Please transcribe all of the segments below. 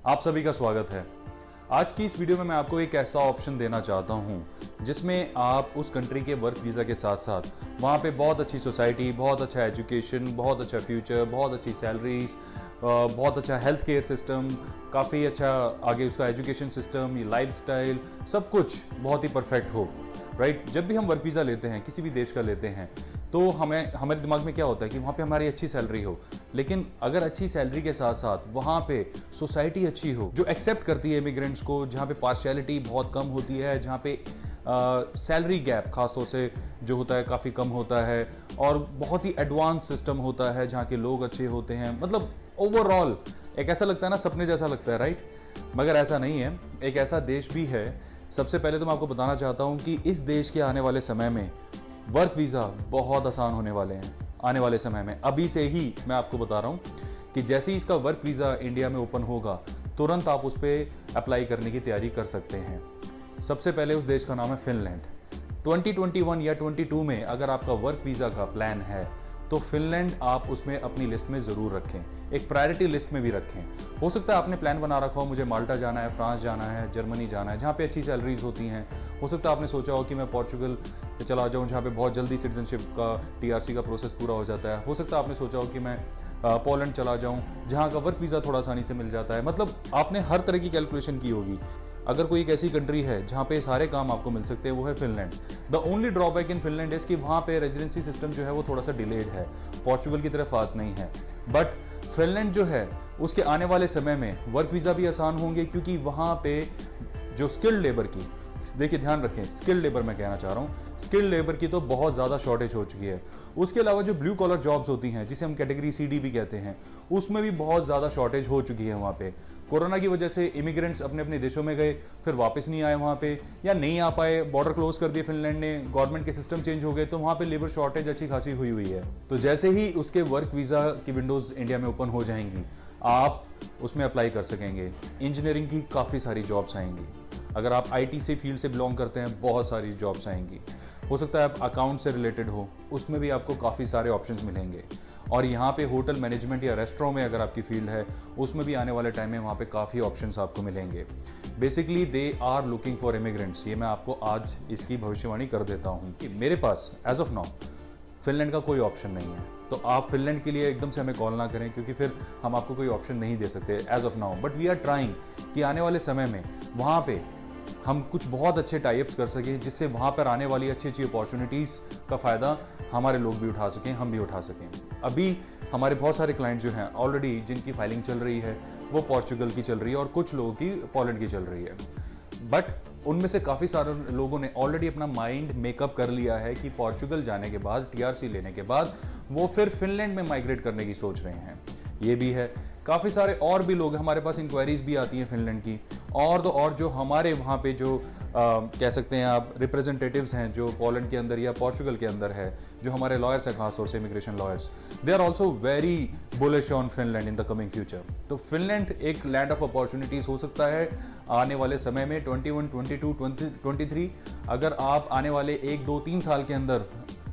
आप सभी का स्वागत है। आज की इस वीडियो में मैं आपको एक ऐसा ऑप्शन देना चाहता हूं जिसमें आप उस कंट्री के वर्क वीज़ा के साथ साथ वहां पे बहुत अच्छी सोसाइटी, बहुत अच्छा एजुकेशन, बहुत अच्छा फ्यूचर, बहुत अच्छी सैलरीज, बहुत अच्छा हेल्थ केयर सिस्टम, काफ़ी अच्छा आगे उसका एजुकेशन सिस्टम, ये लाइफस्टाइल, सब कुछ बहुत ही परफेक्ट हो। राइट, जब भी हम वर्क वीज़ा लेते हैं, किसी भी देश का लेते हैं, तो हमारे दिमाग में क्या होता है कि वहाँ पे हमारी अच्छी सैलरी हो। लेकिन अगर अच्छी सैलरी के साथ साथ वहाँ पे सोसाइटी अच्छी हो जो एक्सेप्ट करती है इमिग्रेंट्स को, जहाँ पे पार्शियलिटी बहुत कम होती है, जहाँ पे सैलरी गैप खासतौर से जो होता है काफ़ी कम होता है, और बहुत ही एडवांस सिस्टम होता है जहाँ के लोग अच्छे होते हैं, मतलब ओवरऑल एक ऐसा लगता है ना, सपने जैसा लगता है। राइट, मगर ऐसा नहीं है, एक ऐसा देश भी है। सबसे पहले तो मैं आपको बताना चाहता हूँ कि इस देश के आने वाले समय में वर्क वीज़ा बहुत आसान होने वाले हैं। आने वाले समय में अभी से ही मैं आपको बता रहा हूँ कि जैसे ही इसका वर्क वीज़ा इंडिया में ओपन होगा, तुरंत आप उस पर अप्लाई करने की तैयारी कर सकते हैं। सबसे पहले उस देश का नाम है फिनलैंड। 2021 या 22 में अगर आपका वर्क वीज़ा का प्लान है तो फिनलैंड आप उसमें अपनी लिस्ट में ज़रूर रखें, एक प्रायोरिटी लिस्ट में भी रखें। हो सकता है आपने प्लान बना रखा हो, मुझे माल्टा जाना है, फ्रांस जाना है, जर्मनी जाना है, जहाँ पे अच्छी सैलरीज होती हैं। हो सकता है आपने सोचा हो कि मैं पोर्चुगल चला जाऊँ, जहाँ पे बहुत जल्दी सिटीजनशिप का TRC का प्रोसेस पूरा हो जाता है। हो सकता है आपने सोचा हो कि मैं पोलैंड चला जाऊँ, जहाँ का वर्क वीज़ा थोड़ा आसानी से मिल जाता है। मतलब आपने हर तरह की कैलकुलेशन की होगी। अगर कोई एक ऐसी कंट्री है जहाँ पे सारे काम आपको मिल सकते हैं, वो है Finland. The only drawback in Finland is कि वहाँ पे रेजिडेंसी सिस्टम जो है वो थोड़ा सा डिलेड है, पोर्चुगल की तरह फास्ट नहीं है। बट फिनलैंड जो है उसके आने वाले समय में वर्क वीज़ा भी आसान होंगे, क्योंकि वहाँ पे जो स्किल्ड लेबर की, देखिए ध्यान रखें, स्किल्ड लेबर मैं कहना चाह रहा हूँ, स्किल्ड लेबर की तो बहुत ज़्यादा शॉर्टेज हो चुकी है। उसके अलावा जो ब्लू कॉलर जॉब्स होती हैं, जिसे हम कैटेगरी CD भी कहते हैं, उसमें भी बहुत ज़्यादा शॉर्टेज हो चुकी है। वहाँ पे कोरोना की वजह से इमिग्रेंट्स अपने अपने देशों में गए, फिर वापस नहीं आए वहाँ पे, या नहीं आ पाए, बॉर्डर क्लोज कर दिए फिनलैंड ने, गवर्नमेंट के सिस्टम चेंज हो गए, तो वहाँ पे लेबर शॉर्टेज अच्छी खासी हुई है। तो जैसे ही उसके वर्क वीज़ा की विंडोज़ इंडिया में ओपन हो जाएंगी, आप उसमें अप्लाई कर सकेंगे। इंजीनियरिंग की काफ़ी सारी जॉब्स आएंगी। अगर आप IT से फील्ड से बिलोंग करते हैं, बहुत सारी जॉब्स आएंगी। हो सकता है आप अकाउंट से रिलेटेड हो, उसमें भी आपको काफ़ी सारे ऑप्शंस मिलेंगे। और यहाँ पे होटल मैनेजमेंट या रेस्टोरेंट में अगर आपकी फील्ड है, उसमें भी आने वाले टाइम में वहाँ पे काफ़ी ऑप्शंस आपको मिलेंगे। Basically they are looking for immigrants. ये मैं आपको आज इसकी भविष्यवाणी कर देता हूँ कि मेरे पास एज ऑफ नाउ फिनलैंड का कोई ऑप्शन नहीं है। तो आप फिनलैंड के लिए एकदम से हमें कॉल ना करें, क्योंकि फिर हम आपको कोई ऑप्शन नहीं दे सकते as of now. But we are trying कि आने वाले समय में वहाँ पे हम कुछ बहुत अच्छे टाइप्स कर सकें, जिससे वहाँ पर आने वाली अच्छी अच्छी अपॉर्चुनिटीज़ का फ़ायदा हमारे लोग भी उठा सकें, हम भी उठा सकें। अभी हमारे बहुत सारे क्लाइंट जो हैं ऑलरेडी, जिनकी फाइलिंग चल रही है, वो पोर्चुगल की चल रही है और कुछ लोगों की पोलैंड की चल रही है। बट उनमें से काफ़ी सारे लोगों ने ऑलरेडी अपना माइंड मेकअप कर लिया है कि पोर्चुगल जाने के बाद, TRC लेने के बाद, वो फिर फिनलैंड में माइग्रेट करने की सोच रहे हैं। ये भी है, काफ़ी सारे और भी लोग, हमारे पास इंक्वायरीज भी आती हैं फिनलैंड की। और तो और जो हमारे वहाँ पे जो कह सकते हैं आप रिप्रेजेंटेटिव्स हैं, जो पोलैंड के अंदर या पोर्चुगल के अंदर है, जो हमारे लॉयर्स हैं, खासतौर से immigration lawyers, they are also very bullish on Finland in the coming future. तो फिनलैंड एक लैंड ऑफ अपॉर्चुनिटीज़ हो सकता है आने वाले समय में 21, 22, 23। अगर आप आने वाले 1, 2, 3 साल के अंदर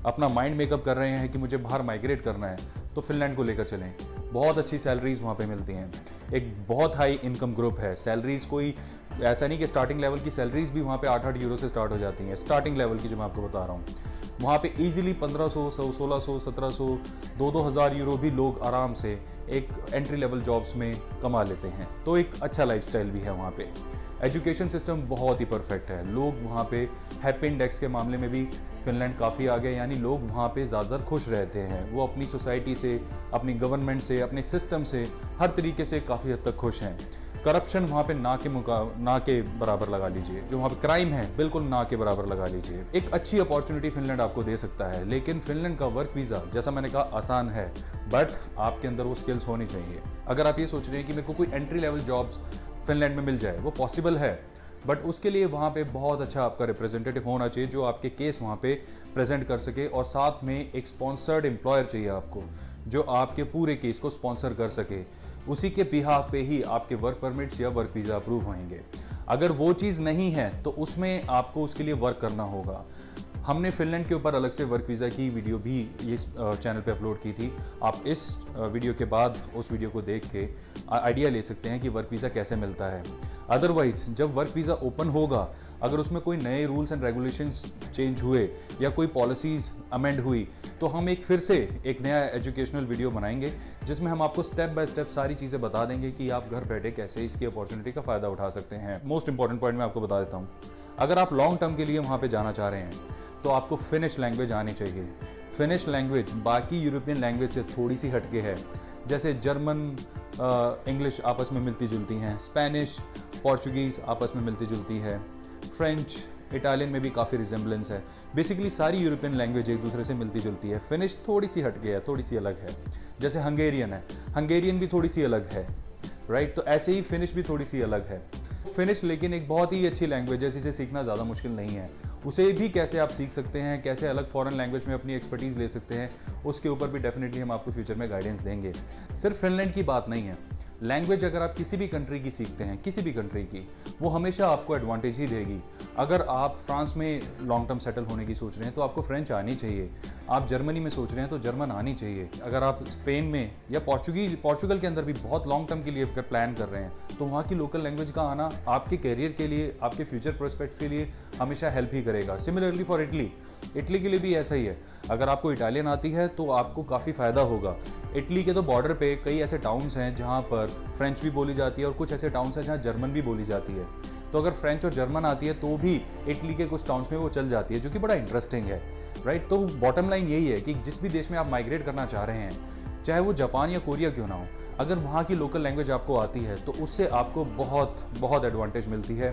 अपना माइंड मेकअप कर रहे हैं कि मुझे बाहर माइग्रेट करना है, तो फिनलैंड को लेकर चलें। बहुत अच्छी सैलरीज वहाँ पे मिलती हैं, एक बहुत हाई इनकम ग्रुप है। सैलरीज कोई ऐसा नहीं कि स्टार्टिंग लेवल की सैलरीज भी वहाँ पे 8-8 यूरो से स्टार्ट हो जाती हैं। स्टार्टिंग लेवल की जो मैं आपको बता रहा हूँ, वहाँ पे इजीली 1500, 1600, 1700, 2-2000 यूरो भी लोग आराम से एक एंट्री लेवल जॉब्स में कमा लेते हैं। तो एक अच्छा लाइफस्टाइल भी है वहाँ पे। एजुकेशन सिस्टम बहुत ही परफेक्ट है। लोग वहाँ पे हैप्पी इंडेक्स के मामले में भी फिनलैंड काफ़ी आगे, यानी लोग वहाँ पे ज़्यादातर खुश रहते हैं। वो अपनी सोसाइटी से, अपनी गवर्नमेंट से, अपने सिस्टम से, हर तरीके से काफ़ी हद तक खुश हैं। करप्शन वहाँ पे ना के बराबर लगा लीजिए, जो वहाँ पे क्राइम है बिल्कुल ना के बराबर लगा लीजिए। एक अच्छी अपॉर्चुनिटी फिनलैंड आपको दे सकता है। लेकिन फिनलैंड का वर्क वीज़ा, जैसा मैंने कहा, आसान है, बट आपके अंदर वो स्किल्स होनी चाहिए। अगर आप ये सोच रहे हैं कि मेरे को कोई एंट्री लेवल जॉब्स फिनलैंड में मिल जाए, वो पॉसिबल है, बट उसके लिए वहाँ पे बहुत अच्छा आपका रिप्रेजेंटेटिव होना चाहिए, जो आपके केस वहाँ पे प्रेजेंट कर सके। और साथ में एक स्पॉन्सर्ड एम्प्लॉयर चाहिए आपको, जो आपके पूरे केस को स्पॉन्सर कर सके। उसी के बिहाफ पे ही आपके वर्क परमिट्स या वर्क वीज़ा अप्रूव होंगे। अगर वो चीज़ नहीं है तो उसमें आपको उसके लिए वर्क करना होगा। हमने फिनलैंड के ऊपर अलग से वर्क वीज़ा की वीडियो भी इस चैनल पे अपलोड की थी। आप इस वीडियो के बाद उस वीडियो को देख के आइडिया ले सकते हैं कि वर्क वीज़ा कैसे मिलता है। अदरवाइज़ जब वर्क वीज़ा ओपन होगा, अगर उसमें कोई नए रूल्स एंड रेगुलेशंस चेंज हुए या कोई पॉलिसीज़ अमेंड हुई, तो हम फिर से एक नया एजुकेशनल वीडियो बनाएंगे जिसमें हम आपको स्टेप बाय स्टेप सारी चीज़ें बता देंगे कि आप घर बैठे कैसे इसकी अपॉर्चुनिटी का फ़ायदा उठा सकते हैं। मोस्ट इंपॉर्टेंट पॉइंट मैं आपको बता देता हूँ, अगर आप लॉन्ग टर्म के लिए वहाँ पे जाना चाह रहे हैं तो आपको फिनिश लैंग्वेज आनी चाहिए। फिनिश लैंग्वेज बाकी यूरोपियन लैंग्वेज से थोड़ी सी हटके है। जैसे जर्मन, इंग्लिश आपस में मिलती जुलती हैं, स्पेनिश, पोर्चुगीज़ आपस में मिलती जुलती है, फ्रेंच, इटालियन में भी काफ़ी रिजेंबलेंस है। बेसिकली सारी यूरोपियन लैंग्वेज एक दूसरे से मिलती जुलती है। फिनिश थोड़ी सी हटके है, थोड़ी सी अलग है। जैसे हंगेरियन है, हंगेरियन भी थोड़ी सी अलग है, राइट? तो ऐसे ही फिनिश भी थोड़ी सी अलग है। फिनिश लेकिन एक बहुत ही अच्छी लैंग्वेज है, जिसे सीखना ज़्यादा मुश्किल नहीं है। उसे भी कैसे आप सीख सकते हैं, कैसे अलग फॉरेन लैंग्वेज में अपनी एक्सपर्टीज़ ले सकते हैं, उसके ऊपर भी डेफिनेटली हम आपको फ्यूचर में गाइडेंस देंगे। सिर्फ फिनलैंड की बात नहीं है, लैंग्वेज अगर आप किसी भी कंट्री की सीखते हैं, किसी भी कंट्री की, वो हमेशा आपको एडवांटेज ही देगी। अगर आप फ्रांस में लॉन्ग टर्म सेटल होने की सोच रहे हैं तो आपको फ्रेंच आनी चाहिए। आप जर्मनी में सोच रहे हैं तो जर्मन आनी चाहिए। अगर आप स्पेन में या पोर्चुगल के अंदर भी बहुत लॉन्ग टर्म के लिए अगर प्लान कर रहे हैं तो वहाँ की लोकल लैंग्वेज का आना आपके करियर के लिए, आपके फ्यूचर प्रोस्पेक्ट्स के लिए हमेशा हेल्प ही करेगा। सिमिलरली फॉर इटली के लिए भी ऐसा ही है। अगर आपको इटालियन आती है तो आपको काफ़ी फ़ायदा होगा। इटली के तो बॉर्डर पे कई ऐसे टाउन्स हैं जहाँ पर फ्रेंच भी बोली जाती है और कुछ ऐसे टाउन्स हैं जहाँ जर्मन भी बोली जाती है। तो अगर फ्रेंच और जर्मन आती है तो भी इटली के कुछ टाउन्स में वो चल जाती है, जो कि बड़ा इंटरेस्टिंग है, राइट? तो बॉटम लाइन यही है कि जिस भी देश में आप माइग्रेट करना चाह रहे हैं, चाहे वो जापान या कोरिया क्यों ना हो, अगर वहाँ की लोकल लैंग्वेज आपको आती है तो उससे आपको बहुत बहुत एडवांटेज मिलती है।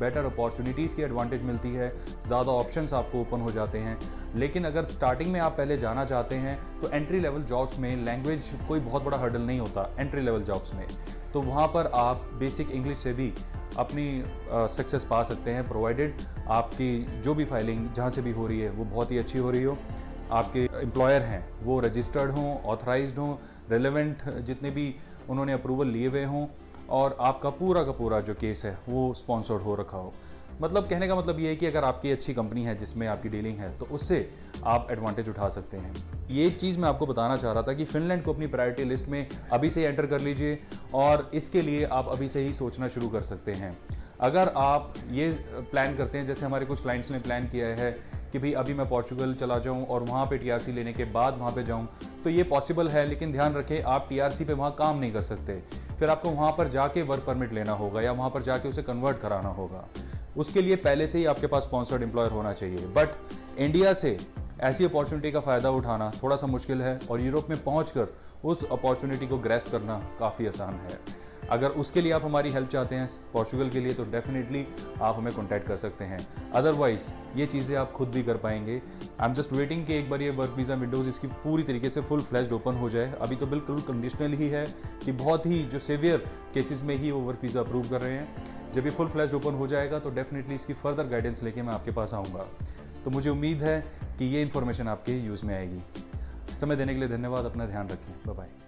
बेटर अपॉर्चुनिटीज़ की एडवांटेज मिलती है, ज़्यादा ऑप्शंस आपको ओपन हो जाते हैं। लेकिन अगर स्टार्टिंग में आप पहले जाना चाहते हैं तो एंट्री लेवल जॉब्स में लैंग्वेज कोई बहुत बड़ा हर्डल नहीं होता। एंट्री लेवल जॉब्स में तो वहाँ पर आप बेसिक इंग्लिश से भी अपनी सक्सेस पा सकते हैं, प्रोवाइडेड आपकी जो भी फाइलिंग जहाँ से भी हो रही है वो बहुत ही अच्छी हो रही हो, आपके एम्प्लॉयर हैं वो रजिस्टर्ड हों, ऑथराइज्ड हों, रेलेवेंट जितने भी उन्होंने अप्रूवल लिए हुए हों, और आपका पूरा का पूरा जो केस है वो स्पॉन्सर्ड हो रखा हो। मतलब कहने का मतलब ये है कि अगर आपकी अच्छी कंपनी है जिसमें आपकी डीलिंग है तो उससे आप एडवांटेज उठा सकते हैं। ये चीज़ मैं आपको बताना चाह रहा था कि फिनलैंड को अपनी प्रायोरिटी लिस्ट में अभी से एंटर कर लीजिए, और इसके लिए आप अभी से ही सोचना शुरू कर सकते हैं। अगर आप ये प्लान करते हैं, जैसे हमारे कुछ क्लाइंट्स ने प्लान किया है कि भाई अभी मैं पोर्चुगल चला जाऊं और वहाँ पे टीआरसी लेने के बाद वहाँ पे जाऊं, तो ये पॉसिबल है, लेकिन ध्यान रखें आप टीआरसी पे वहाँ काम नहीं कर सकते। फिर आपको वहाँ पर जाके वर्क परमिट लेना होगा या वहाँ पर जाके उसे कन्वर्ट कराना होगा। उसके लिए पहले से ही आपके पास स्पॉन्सर्ड एम्प्लॉयर होना चाहिए। बट इंडिया से ऐसी अपॉर्चुनिटी का फ़ायदा उठाना थोड़ा सा मुश्किल है, और यूरोप में पहुँचकर उस अपॉर्चुनिटी को ग्रैस्प करना काफ़ी आसान है। अगर उसके लिए आप हमारी हेल्प चाहते हैं पोर्चुगल के लिए, तो डेफिनेटली आप हमें कॉन्टैक्ट कर सकते हैं। अदरवाइज़ ये चीज़ें आप खुद भी कर पाएंगे। आई एम जस्ट वेटिंग कि एक बार ये वर्क वीज़ा विंडोज़ इसकी पूरी तरीके से फुल फ्लैश्ड ओपन हो जाए। अभी तो बिल्कुल कंडीशनल ही है कि बहुत ही जो सीवियर केसेस में ही वो वर्क वीज़ा अप्रूव कर रहे हैं। जब ये फुल फ्लैश्ड ओपन हो जाएगा तो डेफिनेटली इसकी फर्दर गाइडेंस लेके मैं आपके पास आऊँगा। तो मुझे उम्मीद है कि ये इन्फॉर्मेशन आपके यूज़ में आएगी। समय देने के लिए धन्यवाद। अपना ध्यान रखें। Bye bye.